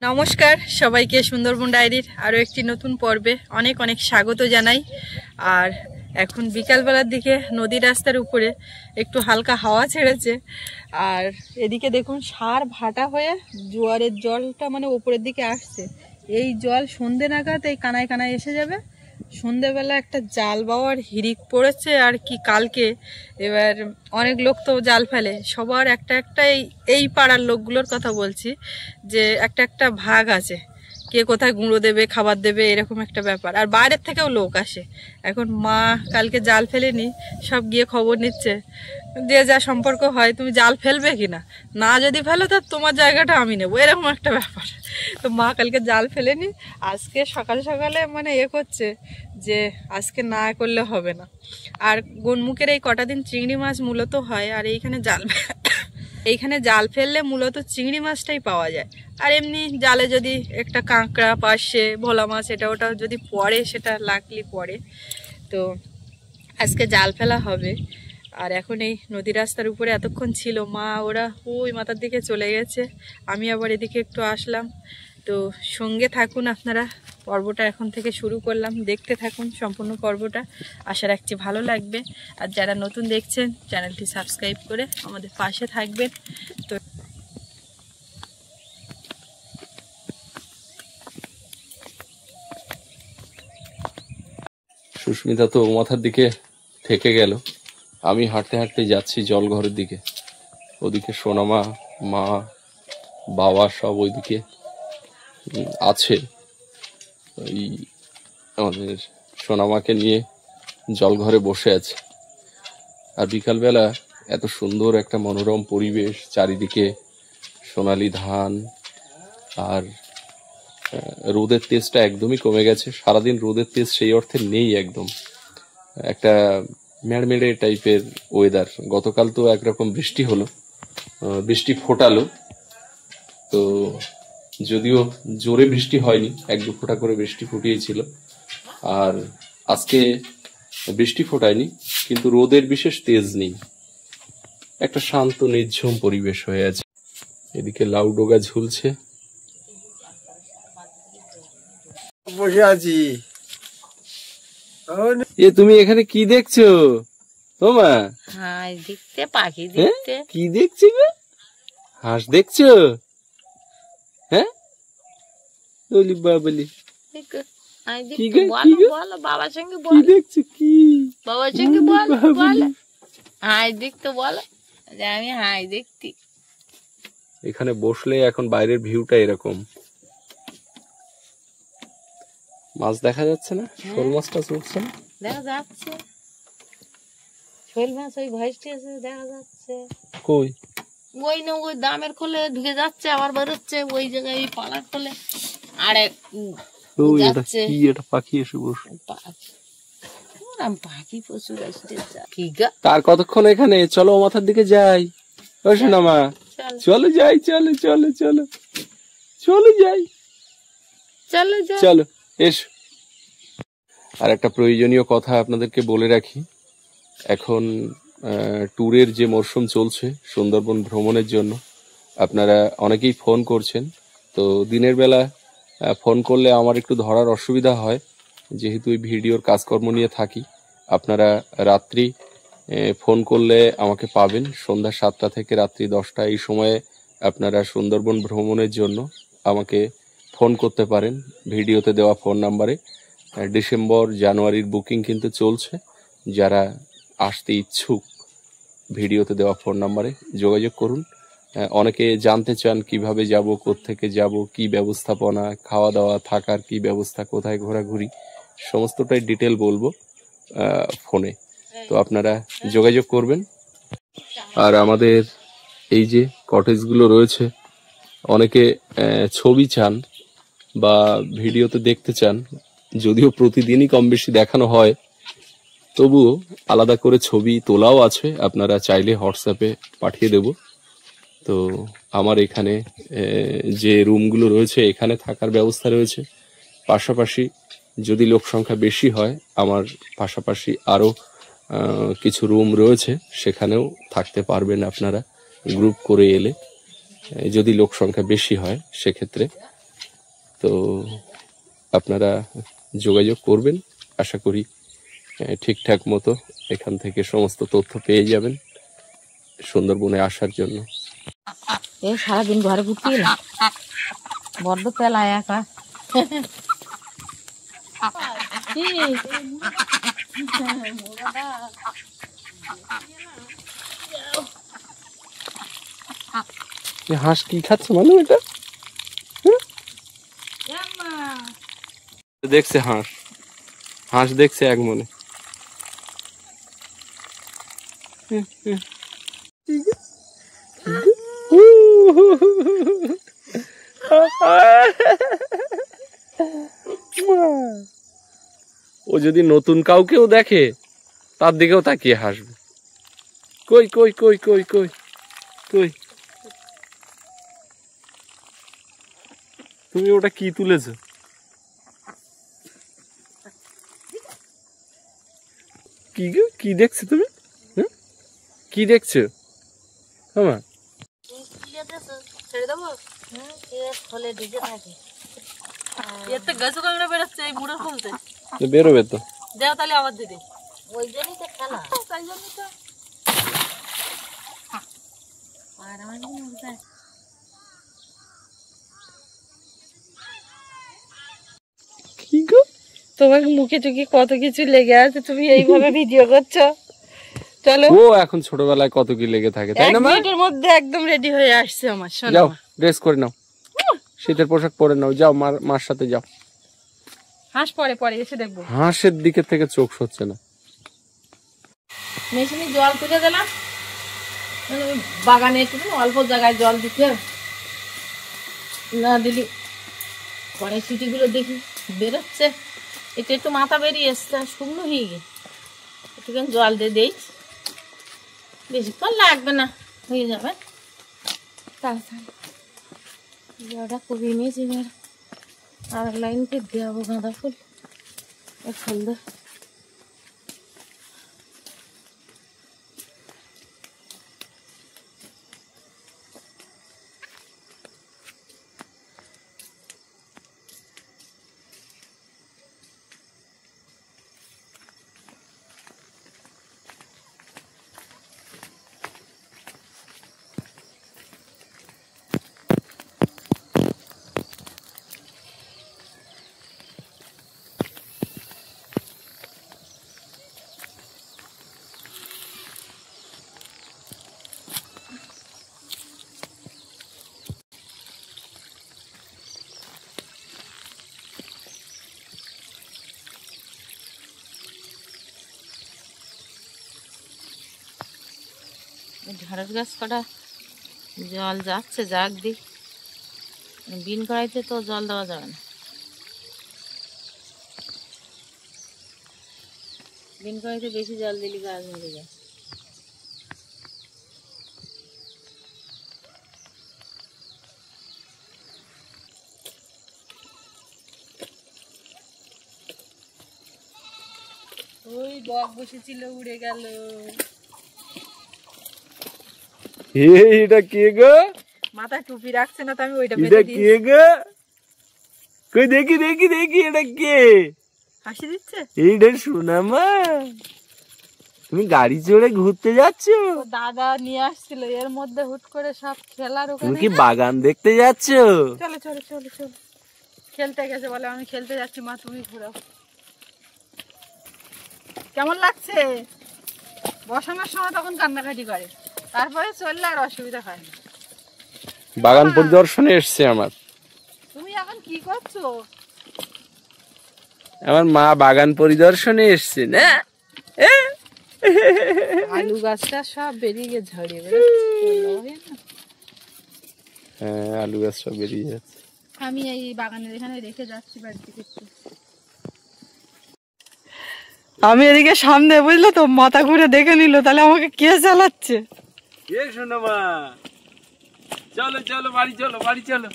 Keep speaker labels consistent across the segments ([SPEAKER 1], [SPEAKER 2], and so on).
[SPEAKER 1] নমস্কার সবাইকে সুন্দরবন ডায়েরির আরও একটি নতুন পর্বে অনেক অনেক স্বাগত জানাই। আর এখন বিকালবেলার দিকে নদী রাস্তার উপরে একটু হালকা হাওয়া ছেড়েছে। আর এদিকে দেখুন সার ভাটা হয়ে জোয়ারের জলটা মানে উপরের দিকে আসছে। এই জল সন্ধে নাগাদ এই কানায় কানায় এসে যাবে। সন্ধেবেলা একটা জাল বাওয়ার হিড়িক পড়েছে আর কি কালকে। এবার অনেক লোক তো জাল ফেলে, সবার একটা একটা এই পাড়ার লোকগুলোর কথা বলছি যে একটা একটা ভাগ আছে, কে কোথায় গুঁড়ো দেবে খাবার দেবে এরকম একটা ব্যাপার। আর বাইরের থেকেও লোক আসে। এখন মা কালকে জাল ফেলেনি, সব গিয়ে খবর নিচ্ছে যে যা সম্পর্ক হয় তুমি জাল ফেলবে কিনা, না যদি ফেলো তো তোমার জায়গাটা আমি নেবো, এরকম একটা ব্যাপার। তো মা কালকে জাল ফেলেনি, আজকে সকালে সকালে মানে করছে যে আজকে না করলে হবে না। আর গোনমুখের এই কটা দিন চিংড়ি মাছ মূলত হয়, আর এইখানে জাল ফেললে মূলত চিংড়ি মাছটাই পাওয়া যায়। আর এমনি জালে যদি একটা কাঁকড়া পাশে ভোলা মাছ এটা ওটা যদি পড়ে সেটা লাকলি পড়ে। তো আজকে জাল ফেলা হবে। আর এখন এই নদী রাস্তার উপরে এতক্ষণ ছিল মা, ওরা ওই মাথার দিকে চলে গেছে, আমি আবার এদিকে একটু আসলাম। তো সঙ্গে থাকুন আপনারা, পর্বটা এখন থেকে শুরু করলাম, দেখতে থাকুন সম্পূর্ণ পর্বটা, আশা রাখছি ভালো লাগবে। আর যারা নতুন দেখছেন চ্যানেলটি সাবস্ক্রাইব করে আমাদের পাশে থাকবেন। তো
[SPEAKER 2] সুস্মিতা তো মাথার দিকে থেকে গেল, আমি হাঁটতে হাঁটতে যাচ্ছি জলঘরের দিকে। ওদিকে সোনামা, মা, বাবা সব ওইদিকে আছে। ওই আমাদের সোনামাকে নিয়ে জলঘরে বসে আছে। আর বিকালবেলা এত সুন্দর একটা মনোরম পরিবেশ, চারিদিকে সোনালি ধান। আর রোদের তেজটা একদমই কমে গেছে, সারাদিন রোদের তেজ সেই অর্থে নেই, একদম একটা মেড়মেড়ে টাইপের ওয়েদার। গতকাল তো একরকম বৃষ্টি হলো, বৃষ্টি ফোটালো, তো যদিও জোরে বৃষ্টি হয়নি, এক দু ফোঁটা করে বৃষ্টি ফুটিয়েছিল। আর আজকে বৃষ্টি ফোটায়নি, কিন্তু রোদের বিশেষ তেজ নেই, একটা শান্ত নির্ঝুম পরিবেশ হয়ে আছে। এদিকে লাউ ডোগা ঝুলছে।
[SPEAKER 3] বসে আছি।
[SPEAKER 2] এ তুমি এখানে কি দেখছো তোমা?
[SPEAKER 1] হাঁস দেখতে, পাখি দেখতে।
[SPEAKER 2] কি দেখছি গো? হাঁস দেখছো? হ্যাঁ বলি বাবলি কি
[SPEAKER 1] বাবার সঙ্গে
[SPEAKER 2] কি দেখছো? কি
[SPEAKER 1] বাবার সঙ্গে বল, হাঁস দেখতে বলো যে আমি হাঁস দেখতি।
[SPEAKER 2] এখানে বসলে এখন বাইরের ভিউটা এরকম। মাছ দেখা যাচ্ছে না, শোল মাছটা চলছে না,
[SPEAKER 1] দেখা যাচ্ছে শোল মাছ ওই ভয়েসটি আছে, দেখা যাচ্ছে
[SPEAKER 2] কই
[SPEAKER 1] ওই না ওই দামের খোলে ঢুকে যাচ্ছে আবার বেরোচ্ছে ওই জায়গায় ওই পালার খোলে। আর যাচ্ছে
[SPEAKER 2] কি এটা পাখি এসে বসে,
[SPEAKER 1] পাখি প্রচুর আসছে। কি গা
[SPEAKER 2] তার কতক্ষণ এখানে? চলো মাথার দিকে যাই। ওঠো না মা, চলো যাই, চলো চলো চলো চলো যাই,
[SPEAKER 1] চলো
[SPEAKER 2] চলো এসো। আর একটা প্রয়োজনীয় কথা আপনাদেরকে বলে রাখি, এখন ট্যুরের যে মরশুম চলছে সুন্দরবন ভ্রমণের জন্য, আপনারা অনেকেই ফোন করছেন। তো দিনের বেলা ফোন করলে আমার একটু ধরার অসুবিধা হয়, যেহেতু এই ভিডিওর কাজকর্ম নিয়ে থাকি। আপনারা রাত্রি ফোন করলে আমাকে পাবেন, সন্ধ্যা 7টা থেকে রাত্রি 10টা, এই সময়ে আপনারা সুন্দরবন ভ্রমণের জন্য আমাকে ফোন করতে পারেন ভিডিওতে দেওয়া ফোন নাম্বারে। ডিসেম্বর জানুয়ারির বুকিং কিন্তু চলছে, যারা আসতে ইচ্ছুক ভিডিওতে দেওয়া ফোন নাম্বারে যোগাযোগ করুন। অনেকে জানতে চান কিভাবে যাব, কোত্থেকে যাব, কি ব্যবস্থাপনা, খাওয়া দাওয়া, থাকার কি ব্যবস্থা, কোথায় ঘোরাঘুরি, সমস্তটাই ডিটেল বলবো ফোনে। তো আপনারা যোগাযোগ করবেন। আর আমাদের এই যে কটেজগুলো রয়েছে, অনেকে ছবি চান বা ভিডিওতে দেখতে চান, যদিও প্রতিদিনই কম বেশি দেখানো হয়, তবুও আলাদা করে ছবি তোলাও আছে, আপনারা চাইলে হোয়াটসঅ্যাপে পাঠিয়ে দেব। তো আমার এখানে যে রুমগুলো রয়েছে এখানে থাকার ব্যবস্থা রয়েছে, পাশাপাশি যদি লোক সংখ্যা বেশি হয় আমার পাশাপাশি আরও কিছু রুম রয়েছে, সেখানেও থাকতে পারবেন আপনারা গ্রুপ করে এলে। যদি লোক সংখ্যা বেশি হয় সেক্ষেত্রে তো আপনারা যোগাযোগ করবেন, আশা করি ঠিকঠাক মতো এখান থেকে সমস্ত তথ্য পেয়ে যাবেন সুন্দরবনে আসার জন্য।
[SPEAKER 4] সারাদিন ঘরে ঘুরতে গেলাম, বড্ড পেলায় একা।
[SPEAKER 2] হাঁস কি খাচ্ছে মানু? এটা দেখছে হাঁস, হাঁস দেখছে এক মনে। ও যদি নতুন কাউকেও দেখে তার দিকেও তাকিয়ে হাসবে। কই কই কই কই কই কই, তুমি ওটা কি তুলেছো? কি গো, কি দেখছো তুমি? কি দেখছো? হ্যাঁ
[SPEAKER 4] ছেড়ে দেবো, ফলে ঢুকে থাকে।
[SPEAKER 1] এতে গাছ কামড়ে বেরোচ্ছে এই মুড়ে খুলতে।
[SPEAKER 2] বেরোবে তো,
[SPEAKER 1] দেও তাহলে আবার দিদি।
[SPEAKER 4] ওই জন্যই তো খেলা।
[SPEAKER 1] তাই জন্যই তো।
[SPEAKER 4] আর আমার
[SPEAKER 2] কি গো
[SPEAKER 1] তোমার মুখে টুকি কত কিছু লেগে আছে, তুমি এইভাবে ভিডিও করছো। চলো,
[SPEAKER 2] ও এখন ছোটবেলায় কত কি লেগে থাকে, তাই না মা?
[SPEAKER 1] মিনিটের মধ্যে একদম রেডি হয়ে আসছে আমার সোনা।
[SPEAKER 2] যাও ড্রেস করে নাও, শীতের পোশাক পরে নাও, যাও মার সাথে যাও।
[SPEAKER 1] হাঁস পরে পরে এসে দেখবো।
[SPEAKER 2] হাঁসের দিকে থেকে চোখ সরছে না।
[SPEAKER 4] মেশিনে জল তুলে দিলাম, বাগানে একটু অল্প জায়গায় জল দিতে না দিলি কড়াইশুটিগুলো দেখি বেরোচ্ছে, এটা একটু মাথা বেরিয়ে এসছে, শুকনো হয়ে গিয়ে একটুখানি জল দিয়ে দেই, বেশিক্ষণ লাগবে না, হয়ে যাবে তাড়াতাড়ি। জলটা কমিয়ে নিয়েছি, এবার আর লাইনকে দেওয়াবো গাঁদা ফুল, ফুল দে। ঢেঁড়স গাছ কটা জল যাচ্ছে, যাক দি, বিন কড়াইতে তো জল দেওয়া যাবে না, বিন কড়াইতে বেশি জল দিলি গাছ মরে যায়।
[SPEAKER 1] ওই বক বসেছিল উড়ে গেল।
[SPEAKER 2] এটা কে গো?
[SPEAKER 1] মাথায় টুপি রাখছে না তো আমি ওইটা
[SPEAKER 2] এটা
[SPEAKER 1] বেঁধে
[SPEAKER 2] কে
[SPEAKER 1] দিয়েছি।
[SPEAKER 2] গো? কই দেখি দেখি দেখি, এটা কে?
[SPEAKER 1] হাসি দিচ্ছে।
[SPEAKER 2] এইটা সোনা মা, তুমি গাড়ি চড়ে ঘুরতে যাচ্ছ?
[SPEAKER 1] ও দাদা নিয়ে আসছিল, এর মধ্যে হুট করে সব খেলার
[SPEAKER 2] তুমি
[SPEAKER 1] ওখানে।
[SPEAKER 2] কি বাগান দেখতে যাচ্ছ?
[SPEAKER 1] চলো চলো চলো চলো, খেলতে গেছে বলে আমি খেলতে যাচ্ছি, মা তুমি ঘুরাও। কেমন লাগছে? বসানোর সময় তখন কান্নাকাটি করে, তারপরে চললে আর অসুবিধা হয় না।
[SPEAKER 2] বাগান পরিদর্শনে এসছে আমার।
[SPEAKER 1] তুমি এখন কি করছো?
[SPEAKER 2] আমার মা বাগান পরিদর্শনে এসছে না?
[SPEAKER 1] আলু গাছটা সব বেরিয়ে গিয়ে ঝরিয়ে বেরোচ্ছে।
[SPEAKER 2] হ্যাঁ, আলু গাছ সব বেরিয়ে যাচ্ছে।
[SPEAKER 1] আমি এই বাগানের এখানে রেখে যাচ্ছি বাড়ি থেকে। আমি এদিকে সামনে, বুঝলে তো, মাথা ঘুরে দেখে নিল, তাহলে আমাকে কে চালাচ্ছে?
[SPEAKER 2] এ শোনো মা, চলো চলো বাড়ি চলো, বাড়ি চলো।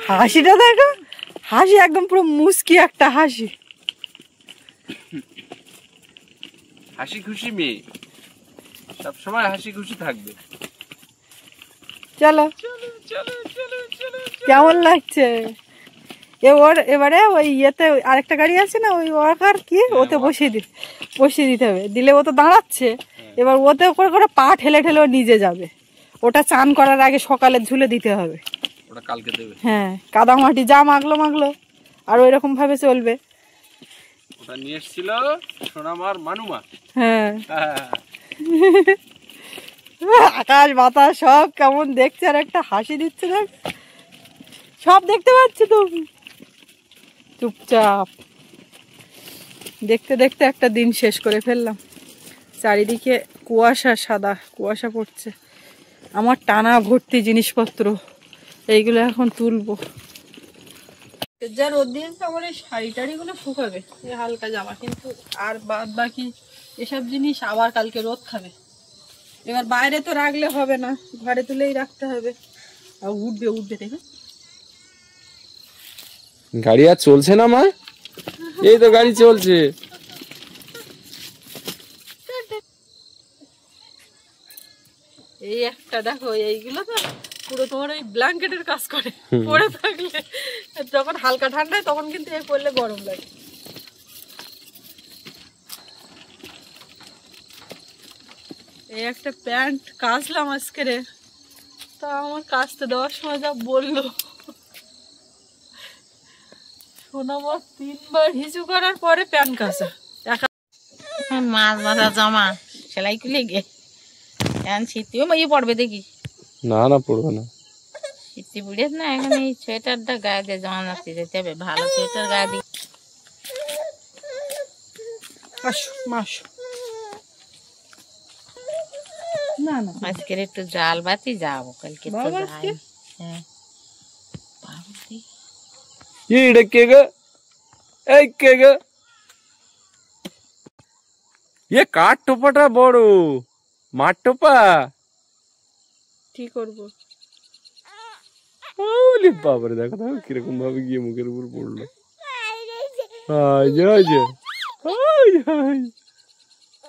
[SPEAKER 1] হাসিটা দেখো, হাসি একদম পুরো মুস্কি একটা হাসি।
[SPEAKER 2] হাসি খুশি মেয়ে, সব সময় হাসি খুশি থাকবে।
[SPEAKER 1] চলো
[SPEAKER 2] চলো চলো চলো চলো।
[SPEAKER 1] কেমন লাগছে? এবারে ওই ইয়েতে আরেকটা গাড়ি আছে না, ওই ওয়ার্কার কি, ওতে বসিয়ে দিতে হবে। দিলে ও তো দাঁড়াচ্ছে, এবার ওতে করে করে পা ঠেলে ঠেলে ও নিজে যাবে। ওটা চান করার আগে সকালে ঝুলে দিতে হবে।
[SPEAKER 2] ওটা কালকে দেবে।
[SPEAKER 1] হ্যাঁ, কাদা মাটি যা মাগলো আর ওই রকম ভাবে চলবে।
[SPEAKER 2] ওটা নিয়ে এসেছিল সোনামার মানুমা।
[SPEAKER 1] হ্যাঁ, আকাশ বাতাস সব কেমন দেখছে, আর একটা হাসি দিচ্ছে, দেখ সব দেখতে পাচ্ছি তুমি। চুপচাপ দেখতে দেখতে একটা দিন শেষ করে ফেললাম। চারিদিকে কুয়াশা, সাদা কুয়াশা পড়ছে। আমার টানা ভর্তি জিনিসপত্র, এইগুলো এখন তুলবো। যা রোদ দিয়েছে আমার এই শাড়ি টাড়িগুলো শুকাবে, হালকা জামা, কিন্তু আর বাদ বাকি এসব জিনিস আবার কালকে রোদ খাবে। এবার বাইরে তো রাখলে হবে না, ঘরে তুলেই রাখতে হবে। আর উঠবে দেখো।
[SPEAKER 2] গাড়ি আর চলছে না মা? এই তো গাড়ি চলছে।
[SPEAKER 1] এই একটা দেখো, এইগুলো তো পুরো তোমার ওই ব্ল্যাঙ্কেটের কাজ করে, পরে থাকলে যখন হালকা ঠান্ডায় তখন কিন্তু এই পরলে গরম লাগে। এই একটা প্যান্ট কাচলাম আজকে রে, তা আমার কাচতে দেওয়ার সময় যা বললো, সোনামার 3 বার হিসু করার পরে প্যান্ট কাচা।
[SPEAKER 4] মাছ বাঁধা জামা সেলাই করলে গে এখন শীতেও ইয়ে পড়বে দেখি।
[SPEAKER 2] না পড়বে না,
[SPEAKER 4] শীতে পুড়ে না। এখন এই সোয়েটারটা গায়ে দিয়ে জামা নাচতে যেতে হবে, ভালো সোয়েটার গায়ে দিয়ে।
[SPEAKER 1] না
[SPEAKER 4] আজকের একটু জাল বাতি যাবো, কালকে তো যাই। হ্যাঁ,
[SPEAKER 2] এটা কে গো? এই কে গো? এ কাঠ টোপাটা বড়, মাঠ টোপা।
[SPEAKER 1] কি করবো?
[SPEAKER 2] বাবারে দেখো দেখো কিরকম ভাবে গিয়ে মুখের উপর পড়লো।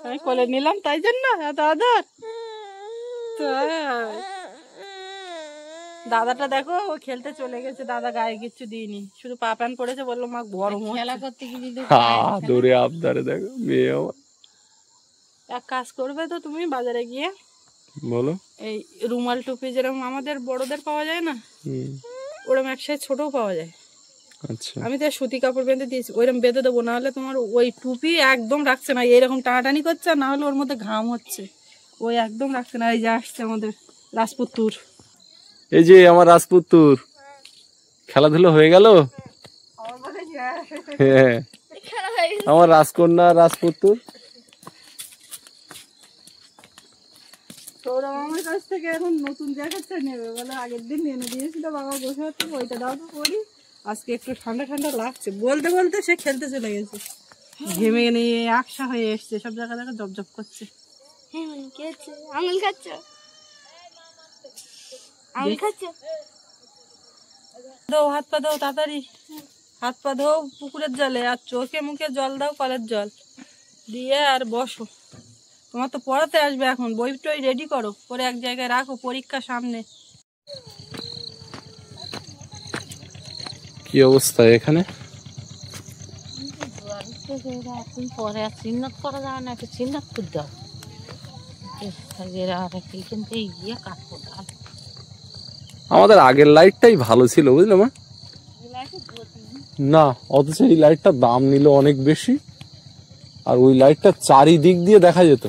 [SPEAKER 1] আমি কোলে নিলাম তাই জন্য এত আদর। দাদাটা দেখো, ও খেলতে চলে গেছে, দাদা গায়ে কিচ্ছু দিইনি, শুধু পা প্যান পড়েছে, বললো মা গরম
[SPEAKER 4] খেলা করতে গিয়ে
[SPEAKER 2] দৌড়ে আবদারে দেখো মেয়ে আমার।
[SPEAKER 1] এক কাজ করবে তো তুমি, বাজারে গিয়ে
[SPEAKER 2] বলো,
[SPEAKER 1] এই রুমাল টুপি যেরকম আমাদের বড়দের পাওয়া যায় না, ওরকম এক সাইজ ছোটও পাওয়া যায়।
[SPEAKER 2] আচ্ছা,
[SPEAKER 1] আমি তো সুতি কাপড় বেঁধে দিয়েছি, ওইরকম বেঁধে দেবো, না হলে তোমার ওই টুপি একদম রাখছে না, এইরকম টানাটানি করছে, না হলে ওর মধ্যে ঘাম হচ্ছে, ওই একদম রাখছে না। এই যে আসছে আমাদের রাজপুত্তুর,
[SPEAKER 2] এই যে আমার রাজপুত্তুর, খেলাধুলো হয়ে গেল। হ্যাঁ, আমার রাজকন্যা রাজপুত্তুর।
[SPEAKER 1] তোরা আমার কাছ থেকে এখন নতুন জ্যাকেটটা নেবে বলে, আগের দিন এনে দিয়েছিল বাবা, বসে হচ্ছে ওইটা দাও তো পরি। আজকে একটু ঠান্ডা ঠান্ডা লাগছে, বলতে বলতে সে খেলতে চলে গেছে, ঘেমে নিয়ে আকশা হয়ে এসছে, সব জায়গা জায়গা জব করছে।
[SPEAKER 5] আঙুল খাচ্ছ? আঙুল খাচ্ছ?
[SPEAKER 1] দাও, হাত পা দাও তাড়াতাড়ি, হাত পা দাও পুকুরের জলে, আর চোখে মুখে জল দাও, কলের জল দিয়ে, আর বসো। তোমার তো পড়াতে আসবে এখন, বই টই রেডি করো, করে এক জায়গায় রাখো, পরীক্ষা সামনে।
[SPEAKER 2] কি অবস্থা এখানে?
[SPEAKER 4] পরে আর চিহ্নত করা যাবে না, একটু চিহ্নত করে দাও। গিয়ে কাটবো।
[SPEAKER 2] আমাদের আগের লাইটটাই ভালো ছিল, বুঝলে মা? না, অথচ এই লাইটটার দাম নিল অনেক বেশি, আর ওই লাইটটা চারিদিক দিয়ে দেখা যেত।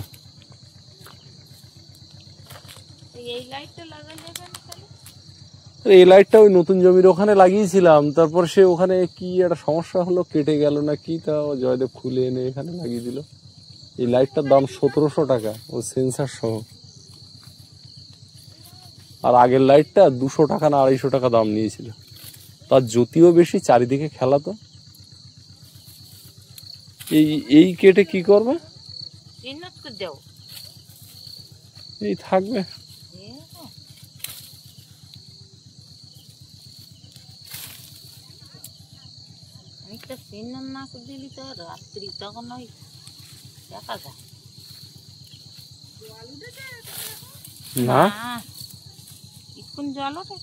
[SPEAKER 2] এই লাইটটা ওই নতুন জমির ওখানে লাগিয়েছিলাম, তারপর সে ওখানে কি একটা সমস্যা হলো, কেটে গেল না কি, তা জয়দেব খুলে এনে এখানে লাগিয়ে দিল। এই লাইটটার দাম 1700 টাকা, ও সেন্সার সহ। আর আগের লাইটটা 200 টাকা না 250 টাকা দাম নিয়েছিল, তার জ্যোতিও বেশি, চারিদিকে খেলা। তো এই কেটে কি করবে? এই থাকবে।
[SPEAKER 4] না করে দিলি তো রাত্রি তখন ওই দেখা যায়
[SPEAKER 2] না,
[SPEAKER 4] এখন জল ওঠে।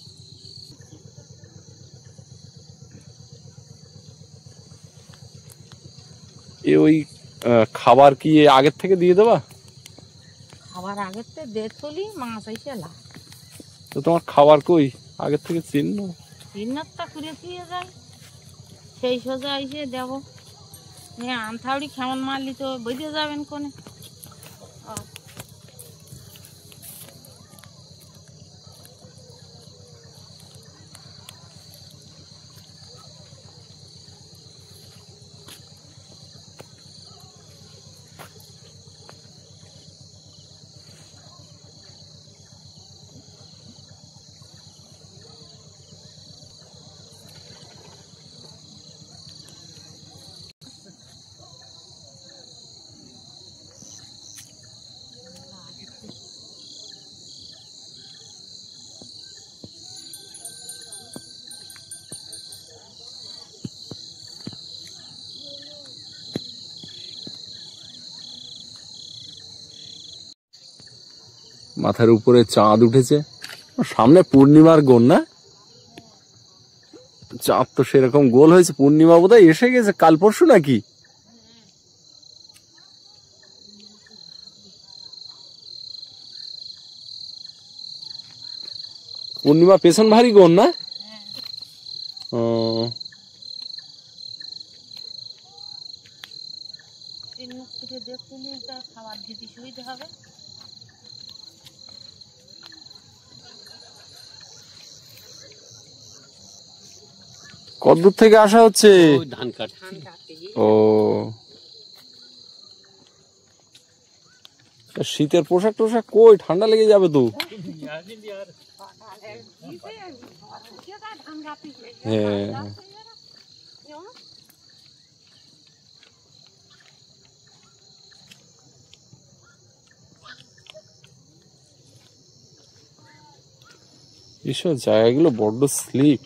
[SPEAKER 2] ওই খাবার কি আগের থেকে দিয়ে দেবা?
[SPEAKER 4] খাবার আগের থেকে দে তুলি মাছ এসে লা
[SPEAKER 2] তো তোমার খাবার কই আগের থেকে চিহ্ন?
[SPEAKER 4] দিনটা করে দিয়ে যায় সেই সোজা এসে দেব। আনথাউড়ি কেমন মারলি তো বুঝে যাবেন কোনে।
[SPEAKER 2] মাথার উপরে চাঁদ উঠেছে, সামনে পূর্ণিমার গোল না? চাঁদ তো সেরকম গোল হয়েছে, পূর্ণিমা বোধহয় এসে গেছে কাল পরশু নাকি? পূর্ণিমা পেছন ভারী গোল না?
[SPEAKER 4] খাবার দিতে সুবিধা হবে।
[SPEAKER 2] কতদূর থেকে আসা হচ্ছে?
[SPEAKER 6] ধান কাট।
[SPEAKER 2] ও শীতের পোশাক টোশাক কই? ঠান্ডা লেগে যাবে তো। হ্যাঁ এইসব জায়গাগুলো বড্ড স্লিপ।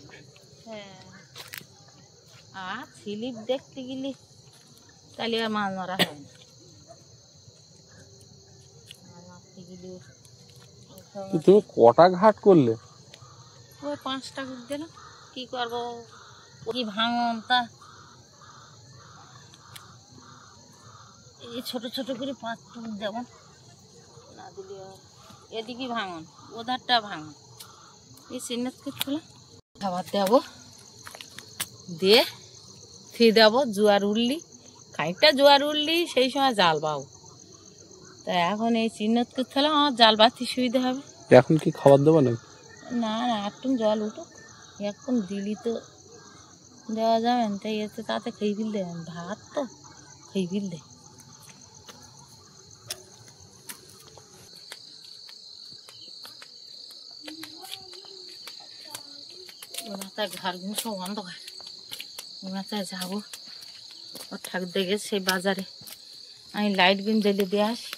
[SPEAKER 4] আর স্লিপ দেখতে গেলে তাহলে আর মাছ মারা হয় না।
[SPEAKER 2] তুমি কটা ঘাট করলে?
[SPEAKER 4] ওই 5টা করে দিলাম, কি করবো কি ভাঙন তা এই ছোট ছোট করে 5টা দেব না দিলে এদিকে ভাঙন ওধারটা ভাঙন। এই চিহ্নিত করে খাবার দেব দিয়ে ফিরে দেব। জোয়ার উঠলি খানিকটা জোয়ার উঠলি সেই সময় জাল পাবো। তা এখন এই চিহ্নিত করতে হলে আমার জাল বাতি সুবিধা হবে।
[SPEAKER 2] এখন কি খাবার দেবো না?
[SPEAKER 4] না না একটু জল উঠুক, এখন দিলি তো দেওয়া যাবে না। তাই এতে তাতে খেয়ে ফেল দেবেন, ভাত তো খেয়ে ফেল দে। মাথায় ঘরগুলো সব অন্ধকার। মাথায় যাবো ওর ঠাকুর দেখে সেই বাজারে আমি লাইট গুলো জ্বেলে দিয়ে আসি।